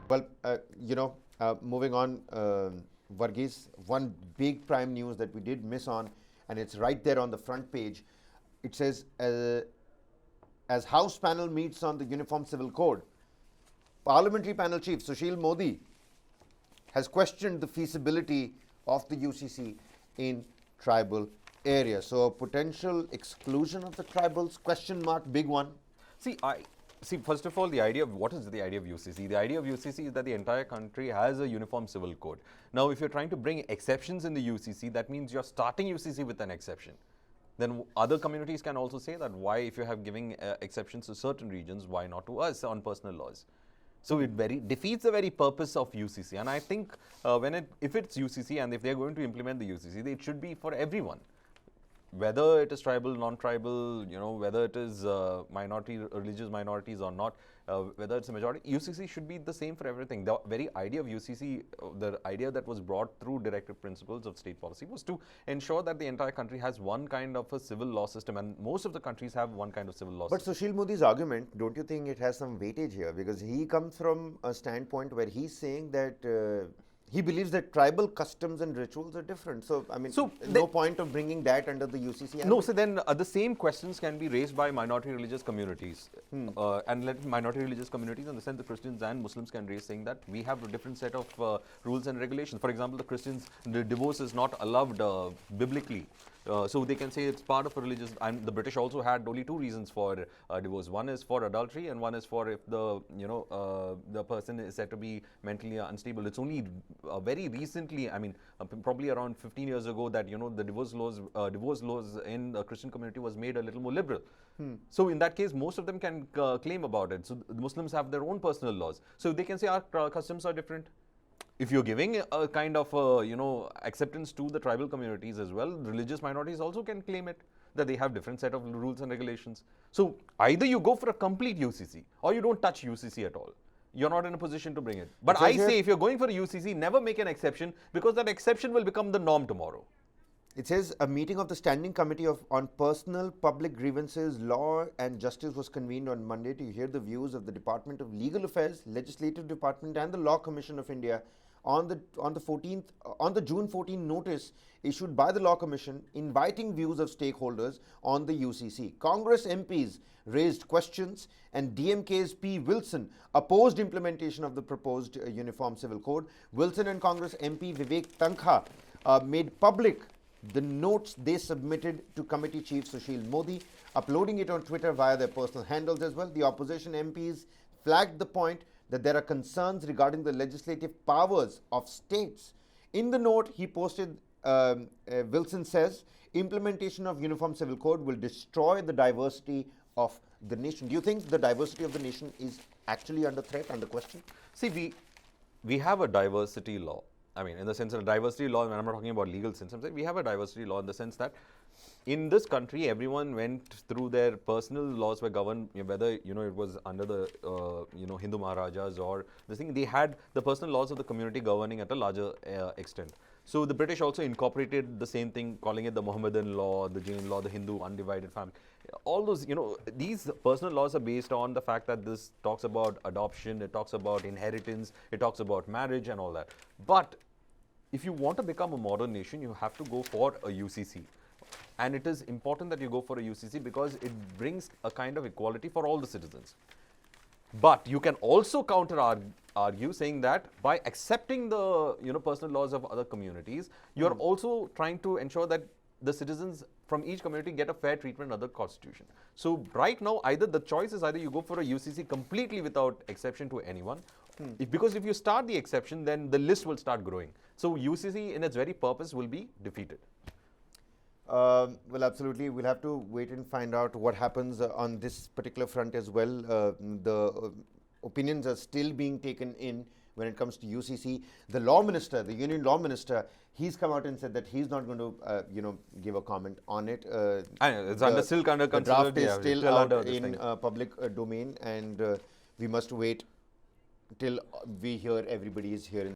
Well, moving on, Varghese, one big prime news that we did miss on, and it's right there on the front page. It says, as House panel meets on the Uniform Civil Code, Parliamentary panel chief Sushil Modi has questioned the feasibility of the UCC in tribal areas. So a potential exclusion of the tribals, question mark, big one. See, first of all, what is the idea of UCC? The idea of UCC is that the entire country has a uniform civil code. Now, if you're trying to bring exceptions in the UCC, that means you're starting UCC with an exception. Then other communities can also say that why, if you have giving exceptions to certain regions, why not to us on personal laws? So it defeats the very purpose of UCC. And I think if it's UCC and if they're going to implement the UCC, it should be for everyone. Whether it is tribal, non-tribal, whether it is religious minorities or not, whether it's a majority, UCC should be the same for everything. The very idea of UCC, the idea that was brought through directive principles of state policy was to ensure that the entire country has one kind of a civil law system, and most of the countries have one kind of civil law system. But Sushil Modi's argument, don't you think it has some weightage here? Because he comes from a standpoint where he's saying that he believes that tribal customs and rituals are different. So, I mean, no point of bringing that under the UCC. No, so then the same questions can be raised by minority religious communities. And let minority religious communities, in the sense the Christians and Muslims, can raise, saying that we have a different set of rules and regulations. For example, the Christians, the divorce is not allowed biblically. So they can say it's part of a religious, and the British also had only two reasons for divorce. One is for adultery, and one is for if the person is said to be mentally unstable. It's only very recently, I mean, probably around 15 years ago, that the divorce laws in the Christian community was made a little more liberal. So in that case, most of them can claim about it. So the Muslims have their own personal laws. So they can say our customs are different. If you're giving a kind of acceptance to the tribal communities as well, religious minorities also can claim it, that they have different set of rules and regulations. So either you go for a complete UCC or you don't touch UCC at all. You're not in a position to bring it. But I say, if you're going for a UCC, never make an exception, because that exception will become the norm tomorrow. It says a meeting of the Standing Committee on Personal Public Grievances, Law and Justice was convened on Monday to hear the views of the Department of Legal Affairs, Legislative Department and the Law Commission of India on the June 14 notice issued by the Law Commission inviting views of stakeholders on the UCC. Congress MPs raised questions, and DMK's P. Wilson opposed implementation of the proposed Uniform Civil Code. Wilson and Congress MP Vivek Tankha made public the notes they submitted to Committee Chief Sushil Modi, uploading it on Twitter via their personal handles as well. The opposition MPs flagged the point that there are concerns regarding the legislative powers of states. In the note he posted, Wilson says, implementation of Uniform Civil Code will destroy the diversity of the nation. Do you think the diversity of the nation is actually under threat, under question? See, we have a diversity law. I mean, in the sense of a diversity law, and I'm not talking about legal sense, I'm saying we have a diversity law in the sense that in this country, everyone went through their personal laws were governed, whether, it was under the, Hindu Maharajas or this thing, they had the personal laws of the community governing at a larger extent. So the British also incorporated the same thing, calling it the Mohammedan law, the Jain law, the Hindu undivided family. All those, these personal laws are based on the fact that this talks about adoption, it talks about inheritance, it talks about marriage and all that. But if you want to become a modern nation, you have to go for a UCC. And it is important that you go for a UCC because it brings a kind of equality for all the citizens. But you can also argue saying that by accepting the personal laws of other communities, you're also trying to ensure that the citizens from each community get a fair treatment under the constitution. So right now, either the choice is either you go for a UCC completely without exception to anyone, because if you start the exception, then the list will start growing. So UCC in its very purpose will be defeated. Well, absolutely. We'll have to wait and find out what happens on this particular front as well. The opinions are still being taken in when it comes to UCC. The law minister, the union law minister, he's come out and said that he's not going to, give a comment on it. It's still under the draft is still out in public domain, and we must wait till we hear everybody is here.